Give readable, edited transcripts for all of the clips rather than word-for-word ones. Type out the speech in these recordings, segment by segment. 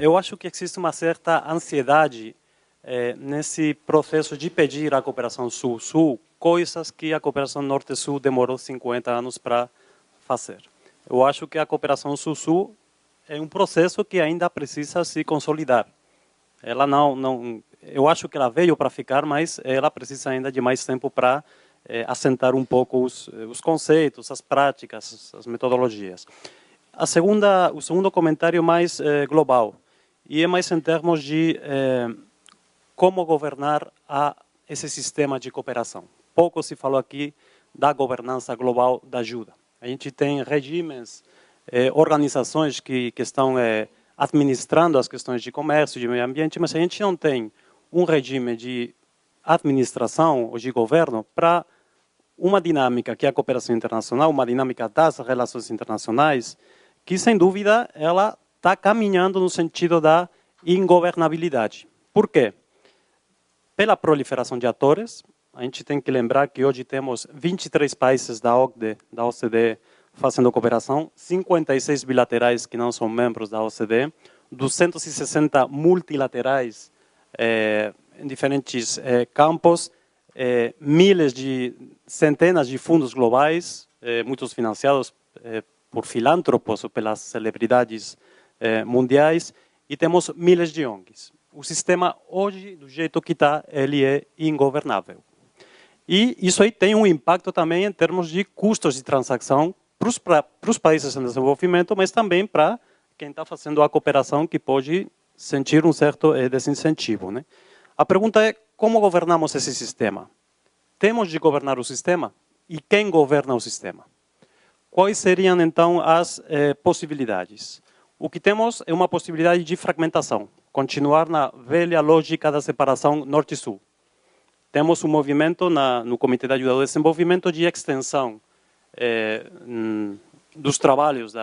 eu acho que existe uma certa ansiedade nesse processo de pedir à cooperação Sul-Sul coisas que a cooperação Norte-Sul demorou 50 anos para fazer. Eu acho que a cooperação Sul-Sul é um processo que ainda precisa se consolidar. Ela eu acho que ela veio para ficar, mas ela precisa ainda de mais tempo para assentar um pouco os conceitos, as práticas, as metodologias. O segundo comentário mais global, e é mais em termos de como governar esse sistema de cooperação. Pouco se falou aqui da governança global da ajuda. A gente tem regimes, organizações que estão administrando as questões de comércio, de meio ambiente, mas a gente não tem um regime de administração ou de governo para uma dinâmica que é a cooperação internacional, uma dinâmica das relações internacionais, que, sem dúvida, ela está caminhando no sentido da ingovernabilidade. Por quê? Pela proliferação de atores, a gente tem que lembrar que hoje temos 23 países da OCDE fazendo cooperação, 56 bilaterais que não são membros da OCDE, 260 multilaterais em diferentes campos, centenas de fundos globais, muitos financiados por filântropos ou pelas celebridades mundiais, e temos milhares de ONGs. O sistema hoje, do jeito que está, ele é ingovernável. E isso aí tem um impacto também em termos de custos de transação para os países em desenvolvimento, mas também para quem está fazendo a cooperação, que pode sentir um certo desincentivo, né? A pergunta é, como governamos esse sistema? Temos de governar o sistema? E quem governa o sistema? Quais seriam, então, as possibilidades? O que temos é uma possibilidade de fragmentação, continuar na velha lógica da separação norte-sul. Temos um movimento no Comitê de Ajuda ao Desenvolvimento de extensão dos trabalhos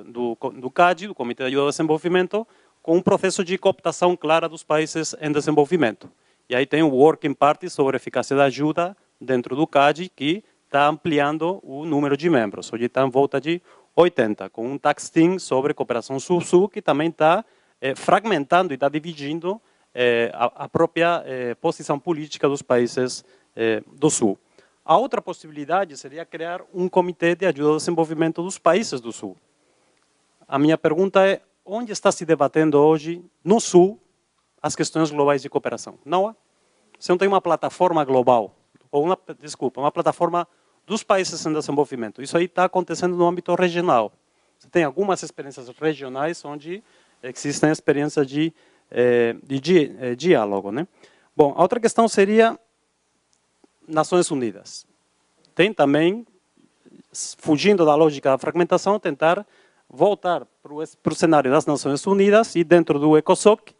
do CAD, do Comitê de Ajuda ao Desenvolvimento, com um processo de cooptação clara dos países em desenvolvimento. E aí tem o Working Party sobre a eficácia da ajuda dentro do CAD, que está ampliando o número de membros. Hoje está em volta de 80, com um tax team sobre cooperação sul-sul, que também está fragmentando e está dividindo a própria posição política dos países do Sul. A outra possibilidade seria criar um comitê de ajuda ao desenvolvimento dos países do Sul. A minha pergunta é, onde está se debatendo hoje, no Sul, as questões globais de cooperação? Não há. Você não tem uma plataforma global, ou uma plataforma dos países em desenvolvimento. Isso aí está acontecendo no âmbito regional. Você tem algumas experiências regionais onde existem experiências de diálogo, né? Bom, a outra questão seria Nações Unidas. Tem também, fugindo da lógica da fragmentação, tentar voltar para o cenário das Nações Unidas, e dentro do ECOSOC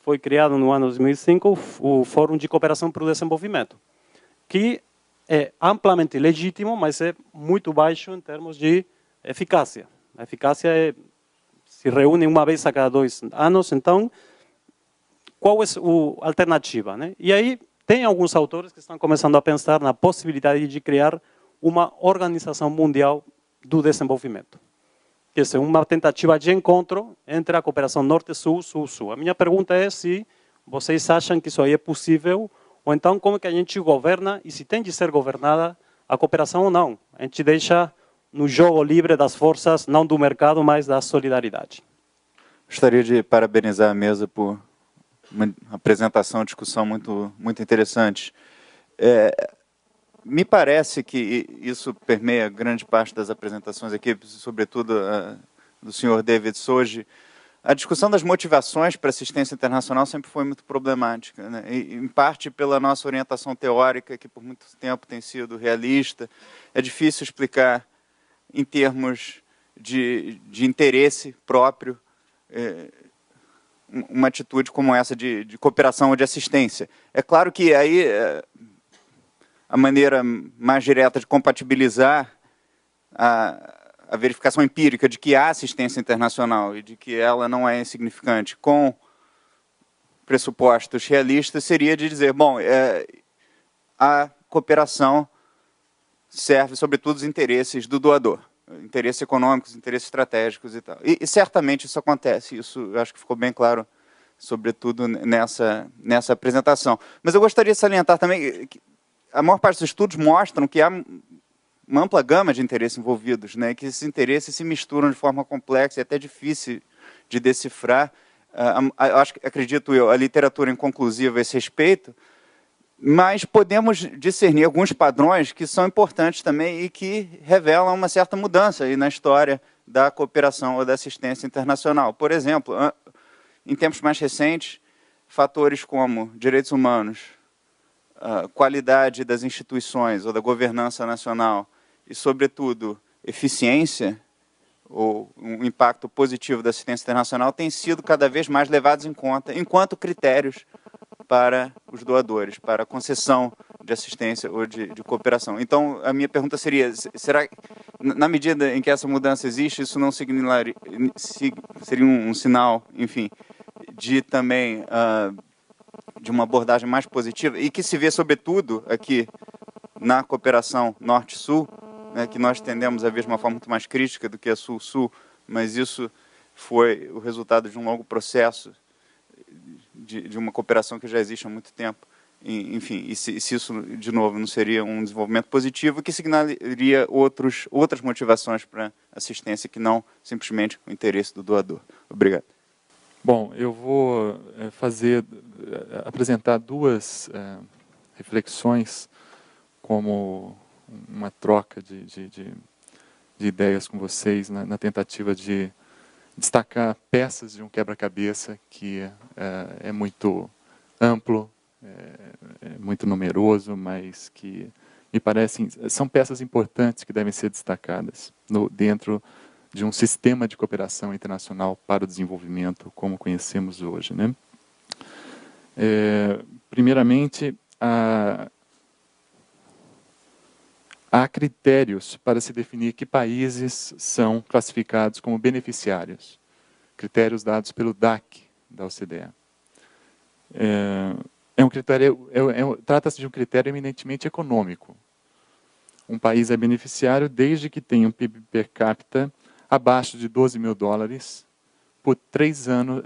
foi criado no ano 2005 o Fórum de Cooperação para o Desenvolvimento, que é amplamente legítimo, mas é muito baixo em termos de eficácia. A eficácia se reúne uma vez a cada 2 anos, então, qual é a alternativa, né? E aí, tem alguns autores que estão começando a pensar na possibilidade de criar uma organização mundial do desenvolvimento. Que é uma tentativa de encontro entre a cooperação norte-sul, sul-sul. A minha pergunta é se vocês acham que isso aí é possível, ou então como que a gente governa, e se tem de ser governada a cooperação ou não. A gente deixa no jogo livre das forças, não do mercado, mas da solidariedade. Gostaria de parabenizar a mesa por uma apresentação, discussão muito interessante. Me parece que isso permeia grande parte das apresentações aqui, sobretudo do senhor David Soji. A discussão das motivações para a assistência internacional sempre foi muito problemática, né? E, em parte pela nossa orientação teórica, que por muito tempo tem sido realista. É difícil explicar em termos de interesse próprio uma atitude como essa de cooperação ou de assistência. É claro que aí a maneira mais direta de compatibilizar a verificação empírica de que há assistência internacional e de que ela não é insignificante com pressupostos realistas seria de dizer, bom, a cooperação serve sobretudo os interesses do doador. interesses econômicos, interesses estratégicos e tal. E certamente isso acontece, isso eu acho que ficou bem claro, sobretudo nessa apresentação. Mas eu gostaria de salientar também que a maior parte dos estudos mostram que há uma ampla gama de interesses envolvidos, né, que esses interesses se misturam de forma complexa e até difícil de decifrar. Acredito eu, a literatura inconclusiva a esse respeito, mas podemos discernir alguns padrões que são importantes também e que revelam uma certa mudança aí na história da cooperação ou da assistência internacional. Por exemplo, em tempos mais recentes, fatores como direitos humanos, qualidade das instituições ou da governança nacional e, sobretudo, eficiência ou um impacto positivo da assistência internacional têm sido cada vez mais levados em conta enquanto critérios para os doadores, para a concessão de assistência ou de cooperação. Então, a minha pergunta seria, será que, na medida em que essa mudança existe, isso não seria um sinal, enfim, de também de uma abordagem mais positiva, e que se vê, sobretudo, aqui na cooperação Norte-Sul, né, que nós tendemos a ver de uma forma muito mais crítica do que a Sul-Sul, mas isso foi o resultado de um longo processo de uma cooperação que já existe há muito tempo. Enfim, e se isso, de novo, não seria um desenvolvimento positivo, que significaria outras motivações para assistência que não simplesmente o interesse do doador. Obrigado. Bom, eu vou apresentar duas reflexões como uma troca de ideias com vocês na tentativa de destacar peças de um quebra-cabeça que é muito amplo, é muito numeroso, mas que me parecem são peças importantes que devem ser destacadas dentro de um sistema de cooperação internacional para o desenvolvimento como conhecemos hoje, né? Primeiramente, há critérios para se definir que países são classificados como beneficiários. Critérios dados pelo DAC, da OCDE. Trata-se de um critério eminentemente econômico. Um país é beneficiário desde que tenha um PIB per capita abaixo de 12 mil dólares por 3 anos.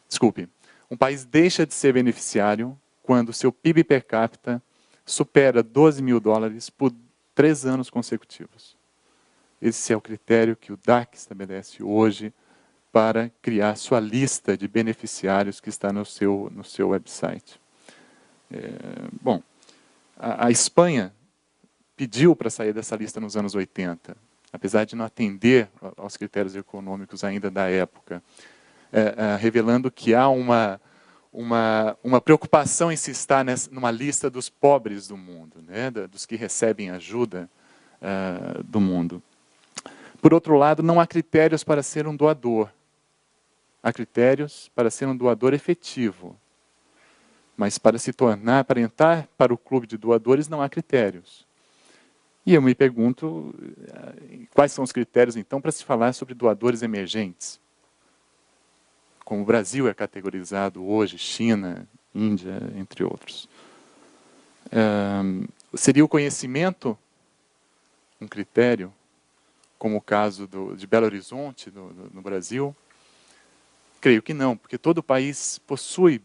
Desculpe. Um país deixa de ser beneficiário quando seu PIB per capita supera 12 mil dólares por 3 anos consecutivos. Esse é o critério que o DAC estabelece hoje para criar sua lista de beneficiários que está no seu website. Bom, a Espanha pediu para sair dessa lista nos anos 80, apesar de não atender aos critérios econômicos ainda da época, revelando que há uma preocupação em se estar numa lista dos pobres do mundo, né, dos que recebem ajuda do mundo. Por outro lado, não há critérios para ser um doador. Há critérios para ser um doador efetivo. Mas para entrar para o clube de doadores, não há critérios. E eu me pergunto, quais são os critérios, então, para se falar sobre doadores emergentes? Como o Brasil é categorizado hoje, China, Índia, entre outros. Seria o conhecimento um critério, como o caso de Belo Horizonte, no Brasil? Creio que não, porque todo país possui,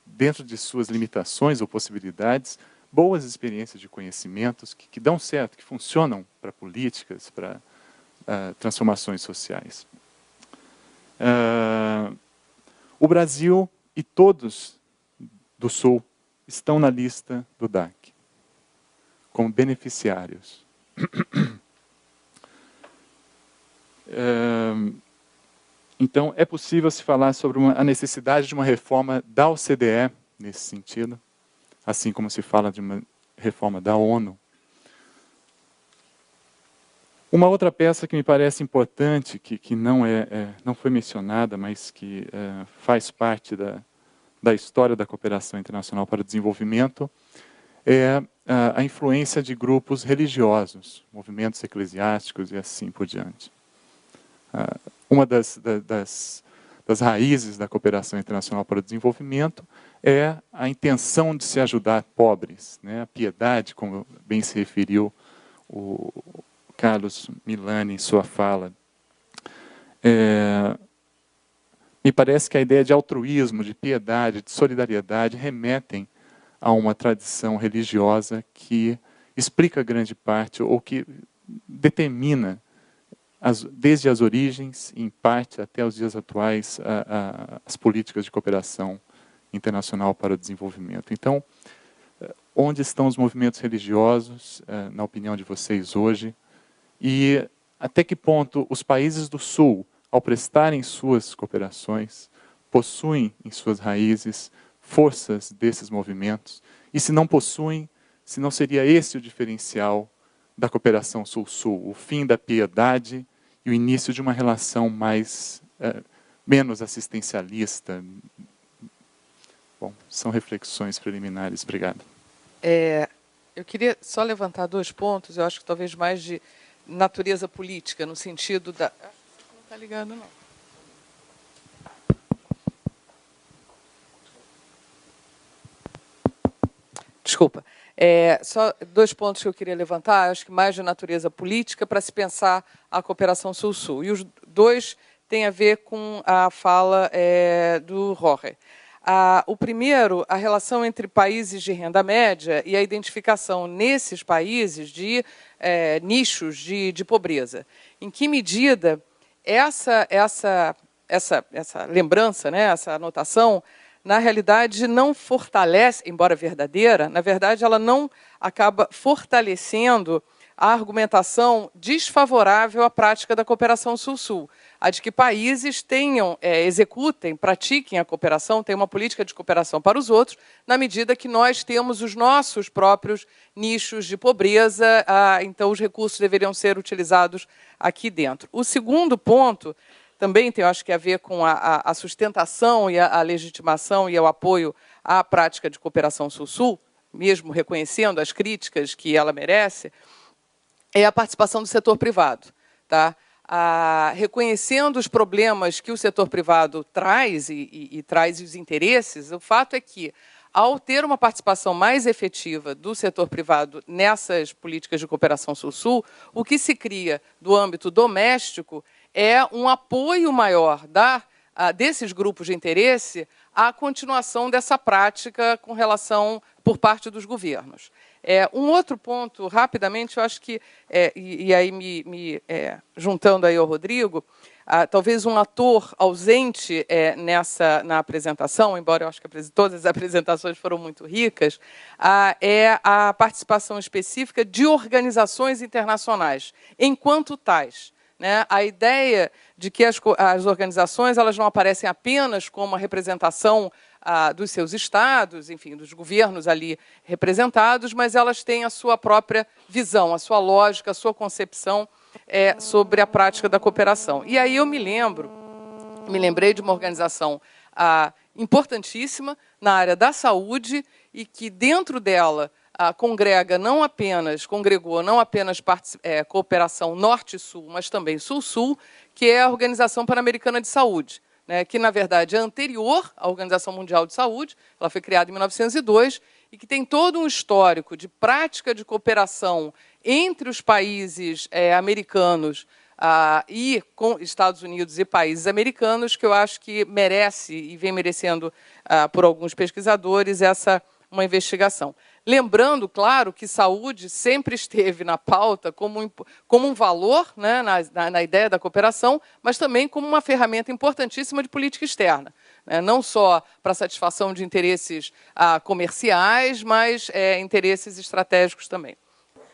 dentro de suas limitações ou possibilidades, boas experiências de conhecimentos que dão certo, que funcionam para políticas, para transformações sociais. O Brasil e todos do Sul estão na lista do DAC, como beneficiários. Então, é possível se falar sobre a necessidade de uma reforma da OCDE, nesse sentido, assim como se fala de uma reforma da ONU. Uma outra peça que me parece importante, que não foi mencionada, mas que faz parte da história da cooperação internacional para o desenvolvimento, é a influência de grupos religiosos, movimentos eclesiásticos e assim por diante. Uma das raízes da cooperação internacional para o desenvolvimento é a intenção de se ajudar pobres, né? A piedade, como bem se referiu o Carlos Milani em sua fala. Me parece que a ideia de altruísmo, de piedade, de solidariedade remetem a uma tradição religiosa que explica grande parte, ou que determina, desde as origens, em parte até os dias atuais, as políticas de cooperação internacional para o desenvolvimento. Então, onde estão os movimentos religiosos, na opinião de vocês hoje? E até que ponto os países do Sul, ao prestarem suas cooperações, possuem em suas raízes forças desses movimentos? E se não possuem, se não seria esse o diferencial da cooperação Sul-Sul, o fim da piedade e o início de uma relação menos assistencialista? Bom, são reflexões preliminares. Obrigado. Eu queria só levantar 2 pontos, eu acho que talvez mais de natureza política, no sentido da... Não está ligado, não. Desculpa. Só 2 pontos que eu queria levantar, acho que mais de natureza política, para se pensar a cooperação Sul-Sul. E os 2 têm a ver com a fala do Jorge. O primeiro, a relação entre países de renda média e a identificação nesses países de nichos de pobreza. Em que medida essa lembrança, né, essa anotação, na realidade não fortalece, embora verdadeira, na verdade ela não acaba fortalecendo a argumentação desfavorável à prática da cooperação Sul-Sul, a de que países executem, pratiquem a cooperação, tenham uma política de cooperação para os outros, na medida que nós temos os nossos próprios nichos de pobreza, então os recursos deveriam ser utilizados aqui dentro. O segundo ponto também tem, eu acho que, a ver com a sustentação e a legitimação e o apoio à prática de cooperação Sul-Sul, mesmo reconhecendo as críticas que ela merece, é a participação do setor privado. Tá? Reconhecendo os problemas que o setor privado traz e traz os interesses, o fato é que, ao ter uma participação mais efetiva do setor privado nessas políticas de cooperação Sul-Sul, o que se cria do âmbito doméstico é um apoio maior desses grupos de interesse à continuação dessa prática com relação por parte dos governos. Um outro ponto, rapidamente, eu acho que, e aí juntando aí ao Rodrigo, talvez um ator ausente na apresentação, embora eu acho que todas as apresentações foram muito ricas, é a participação específica de organizações internacionais, enquanto tais. Né? A ideia de que as organizações elas não aparecem apenas como a representação dos seus estados, enfim, dos governos ali representados, mas elas têm a sua própria visão, a sua lógica, a sua concepção sobre a prática da cooperação. E aí eu me lembrei de uma organização importantíssima na área da saúde e que dentro dela congregou não apenas cooperação Norte-Sul, mas também Sul-Sul, que é a Organização Pan-Americana de Saúde, né, que, na verdade, é anterior à Organização Mundial de Saúde, ela foi criada em 1902, e que tem todo um histórico de prática de cooperação entre os países americanos e com Estados Unidos e países americanos, que eu acho que merece, e vem merecendo por alguns pesquisadores, uma investigação. Lembrando, claro, que saúde sempre esteve na pauta como um valor, né, na ideia da cooperação, mas também como uma ferramenta importantíssima de política externa. Né, não só para satisfação de interesses comerciais, mas interesses estratégicos também.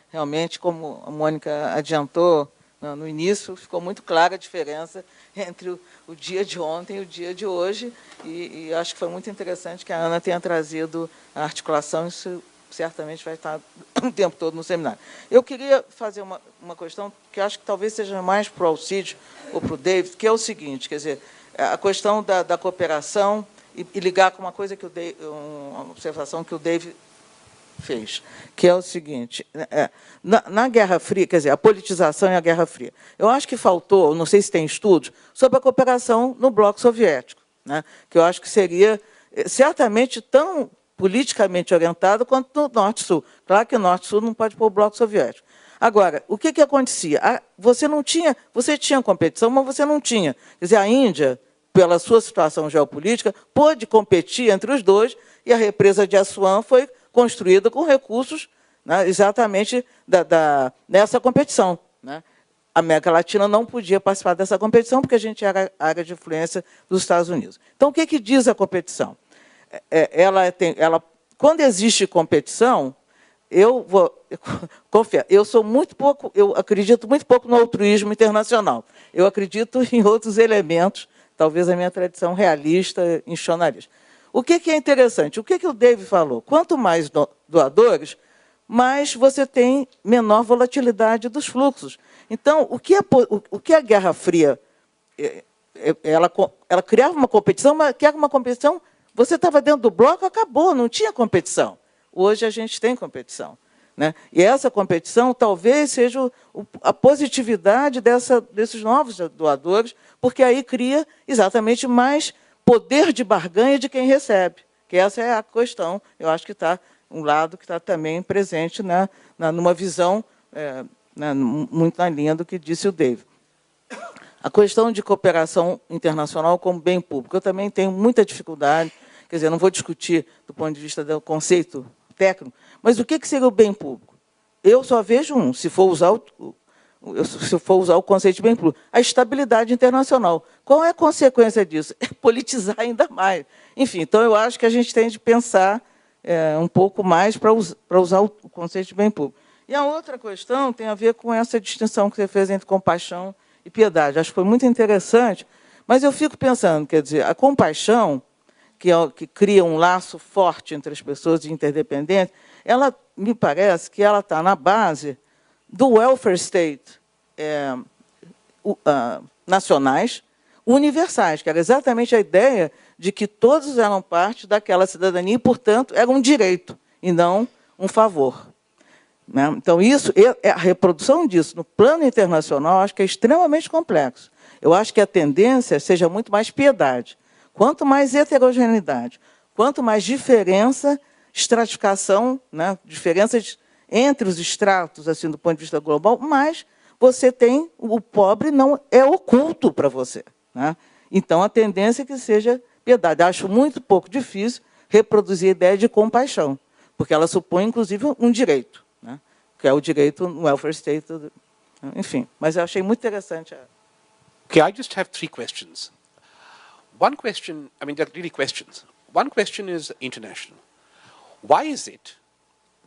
Realmente, como a Mônica adiantou no início, ficou muito clara a diferença entre o dia de ontem e o dia de hoje, e acho que foi muito interessante que a Ana tenha trazido a articulação, isso certamente vai estar o tempo todo no seminário. Eu queria fazer uma questão que acho que talvez seja mais para o Alcide ou para o David, que é o seguinte, quer dizer, a questão da cooperação e ligar com uma coisa que uma observação que o David fez, que é o seguinte, na Guerra Fria, quer dizer, a politização e a Guerra Fria, eu acho que faltou, não sei se tem estudos, sobre a cooperação no bloco soviético, né, que eu acho que seria certamente tão politicamente orientado quanto no Norte-Sul. Claro que o Norte-Sul não pode pôr o bloco soviético. Agora, o que acontecia? Você tinha competição, mas você não tinha. Quer dizer, a Índia, pela sua situação geopolítica, pôde competir entre os dois, e a represa de Assuan foi construída com recursos, né, exatamente nessa competição, né? A América Latina não podia participar dessa competição, porque a gente era área de influência dos Estados Unidos. Então, o que diz a competição? Quando existe competição, eu acredito muito pouco no altruísmo internacional. Eu acredito em outros elementos, talvez a minha tradição realista, institucionalista. O que é interessante? O que o David falou? Quanto mais doadores, mais você tem menor volatilidade dos fluxos. Então, o que a Guerra Fria... Ela criava uma competição, mas que era uma competição... Você estava dentro do bloco, acabou, não tinha competição. Hoje a gente tem competição, né? E essa competição talvez seja a positividade desses novos doadores, porque aí cria exatamente mais poder de barganha de quem recebe. Que essa é a questão, eu acho que está um lado que está também presente numa visão muito na linha do que disse o David. A questão de cooperação internacional como bem público, eu também tenho muita dificuldade, quer dizer, não vou discutir do ponto de vista do conceito técnico, mas o que seria o bem público? Eu só vejo se for usar o conceito de bem público, a estabilidade internacional. Qual é a consequência disso? É politizar ainda mais. Enfim, então eu acho que a gente tem de pensar um pouco mais para usar o conceito de bem público. E a outra questão tem a ver com essa distinção que você fez entre compaixão e piedade. Acho que foi muito interessante, mas eu fico pensando, quer dizer, a compaixão, que cria um laço forte entre as pessoas de interdependência, ela me parece que ela está na base do welfare state nacionais universais, que era exatamente a ideia de que todos eram parte daquela cidadania e, portanto, era um direito e não um favor. Né? Então, a reprodução disso no plano internacional, acho que é extremamente complexo. Eu acho que a tendência seja muito mais piedade. Quanto mais heterogeneidade, quanto mais diferença, estratificação, né, diferenças entre os estratos, assim, do ponto de vista global, mais você tem o pobre não é oculto para você, né? Então, a tendência é que seja piedade. Acho muito pouco difícil reproduzir a ideia de compaixão, porque ela supõe, inclusive, um direito, né, que é o direito no welfare state. Enfim, mas eu achei muito interessante. Okay, I just have 3 questions. One question, I mean, they're really questions. One question is international. Why is it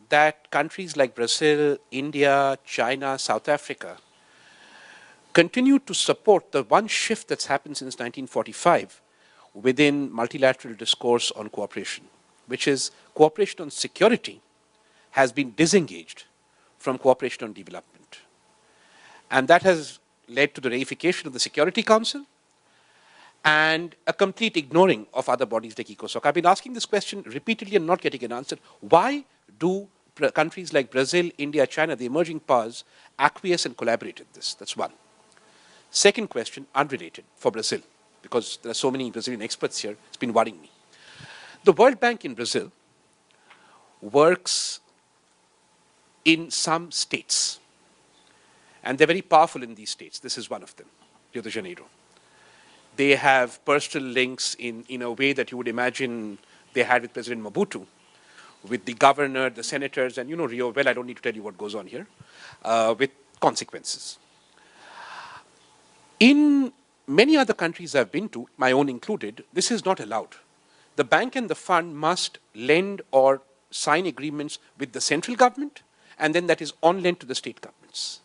that countries like Brazil, India, China, South Africa continue to support the one shift that's happened since 1945 within multilateral discourse on cooperation, which is cooperation on security has been disengaged from cooperation on development. And that has led to the reification of the Security Council and a complete ignoring of other bodies like ECOSOC. I've been asking this question repeatedly and not getting an answer. Why do countries like Brazil, India, China, the emerging powers, acquiesce and collaborate in this? That's one. Second question, unrelated, for Brazil, because there are so many Brazilian experts here, it's been worrying me. The World Bank in Brazil works in some states, and they're very powerful in these states. This is one of them, Rio de Janeiro. They have personal links in a way that you would imagine they had with President Mobutu, with the governor, the senators, and you know Rio well, I don't need to tell you what goes on here, with consequences. In many other countries I've been to, my own included, this is not allowed. The bank and the fund must lend or sign agreements with the central government, and then that is on lent to the state governments.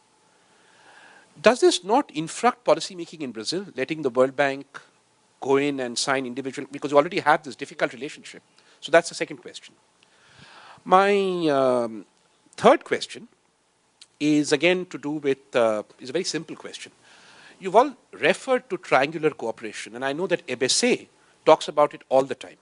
Does this not infruct policy making in Brazil, letting the World Bank go in and sign individual, because you already have this difficult relationship? So that's the second question. My third question is again to do with, is a very simple question. You've all referred to triangular cooperation, and I know that EBC talks about it all the time.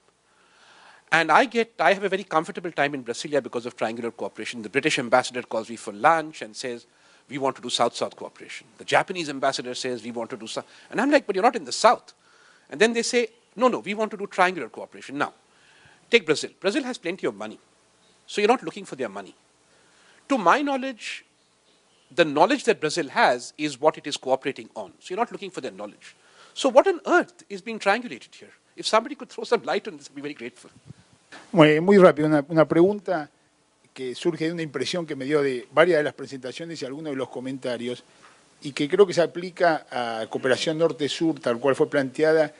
And I have a very comfortable time in Brasilia because of triangular cooperation. The British ambassador calls me for lunch and says, we want to do South-South cooperation. The Japanese ambassador says, we want to do South. And I'm like, but you're not in the South. And then they say, no, we want to do triangular cooperation. Now, take Brazil. Brazil has plenty of money. So you're not looking for their money. To my knowledge, the knowledge that Brazil has is what it is cooperating on. So you're not looking for their knowledge. So what on earth is being triangulated here? If somebody could throw some light on this, I'd be very grateful. Muy rápido, una pregunta que surge de una impresión que me dio de varias de las presentaciones y algunos de los comentarios, y que creo que se aplica a cooperación norte-sur, tal cual fue planteada,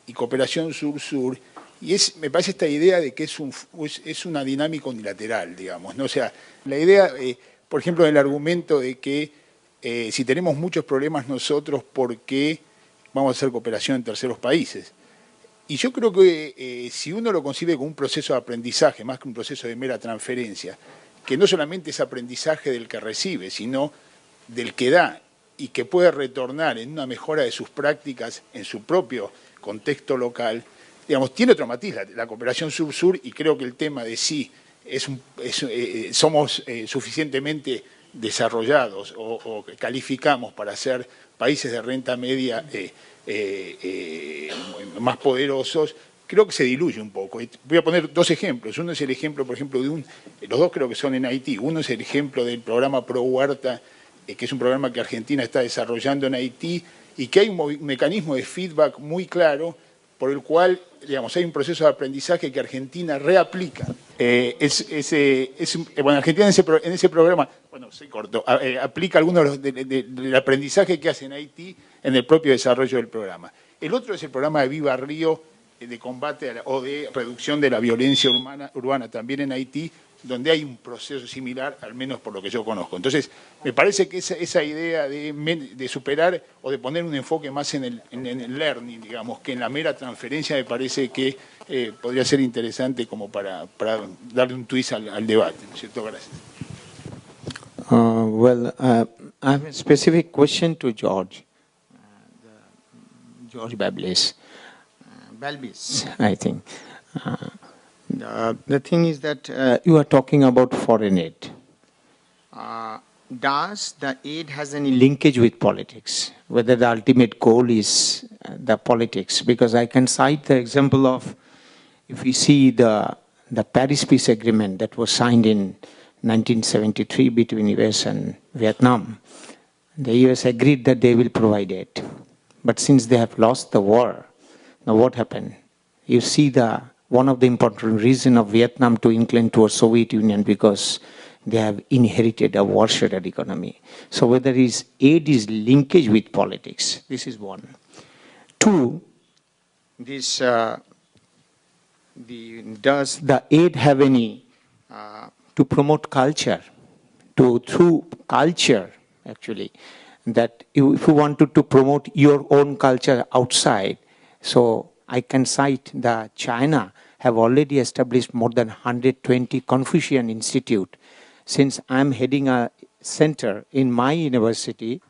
y cooperación sur-sur, y me parece esta idea de que es una dinámica unilateral, digamos, ¿no? O sea, la idea, por ejemplo, del argumento de que si tenemos muchos problemas nosotros, ¿por qué vamos a hacer cooperación en terceros países? Y yo creo que si uno lo concibe como un proceso de aprendizaje, más que un proceso de mera transferencia, que no solamente es aprendizaje del que recibe, sino del que da, y que puede retornar en una mejora de sus prácticas en su propio contexto local, digamos, tiene otro matiz la cooperación sur-sur, y creo que el tema de si somos suficientemente desarrollados o calificamos para ser países de renta media más poderosos, creo que se diluye un poco. Voy a poner dos ejemplos. Uno es el ejemplo, por ejemplo, los dos creo que son en Haití. Uno es el ejemplo del programa Pro Huerta, que es un programa que Argentina está desarrollando en Haití, y que hay un mecanismo de feedback muy claro por el cual, digamos, hay un proceso de aprendizaje que Argentina reaplica. Bueno, Argentina en ese programa, bueno, se cortó, aplica algunos del aprendizaje que hace en Haití en el propio desarrollo del programa. El otro es el programa de Viva Río, de combate o de reducción de la violencia urbana también en Haití, donde hay un proceso similar, al menos por lo que yo conozco. Entonces, me parece que esa idea de superar o de poner un enfoque más en el learning, digamos, que en la mera transferencia, me parece que podría ser interesante como para darle un twist al debate, ¿no es cierto? Gracias. I have a specific question to George. George Balbis, I think. The thing is that you are talking about foreign aid. Does the aid has any linkage with politics? Whether the ultimate goal is the politics? Because I can cite the example of, if we see the Paris Peace Agreement that was signed in 1973 between US and Vietnam, the US agreed that they will provide aid. But since they have lost the war, now what happened? You see one of the important reasons of Vietnam to incline towards Soviet Union, because they have inherited a war-shuttered economy. So whether aid is linkage with politics, this is one. Two, does the aid have any to promote culture, through culture actually, that if you wanted to promote your own culture outside, so I can cite that China have already established more than 120 Confucian Institute. Since I'm heading a center in my university,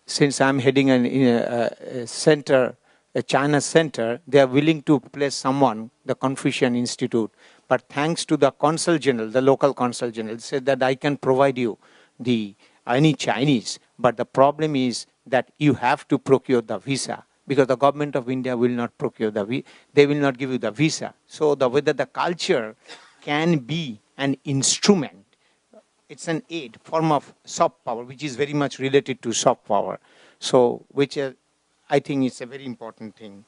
since I'm heading a center, a China center, they are willing to place someone, the Confucian Institute. But thanks to the Consul General, the local Consul General, said that I can provide you any Chinese. But the problem is that you have to procure the visa, because the government of India will not procure they will not give you the visa. So whether the culture can be an instrument, it's an aid, form of soft power, which is very much related to soft power. So which I think is a very important thing.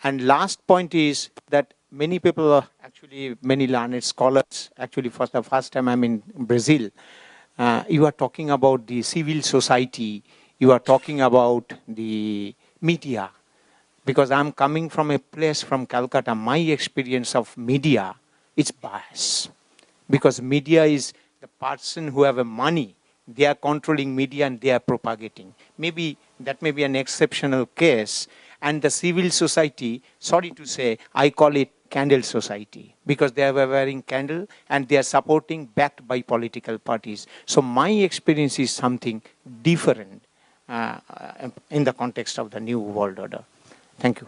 And last point is that many people are actually, many learned scholars, actually for the first time I'm in Brazil, you are talking about the civil society, you are talking about the media, because I'm coming from a place from Calcutta, my experience of media, it's bias. Because media is the person who have money, they are controlling media and they are propagating. Maybe that may be an exceptional case. And the civil society, sorry to say, I call it candle society, because they are wearing candle and they are supporting, backed by political parties. So my experience is something different in the context of the new world order. Thank you.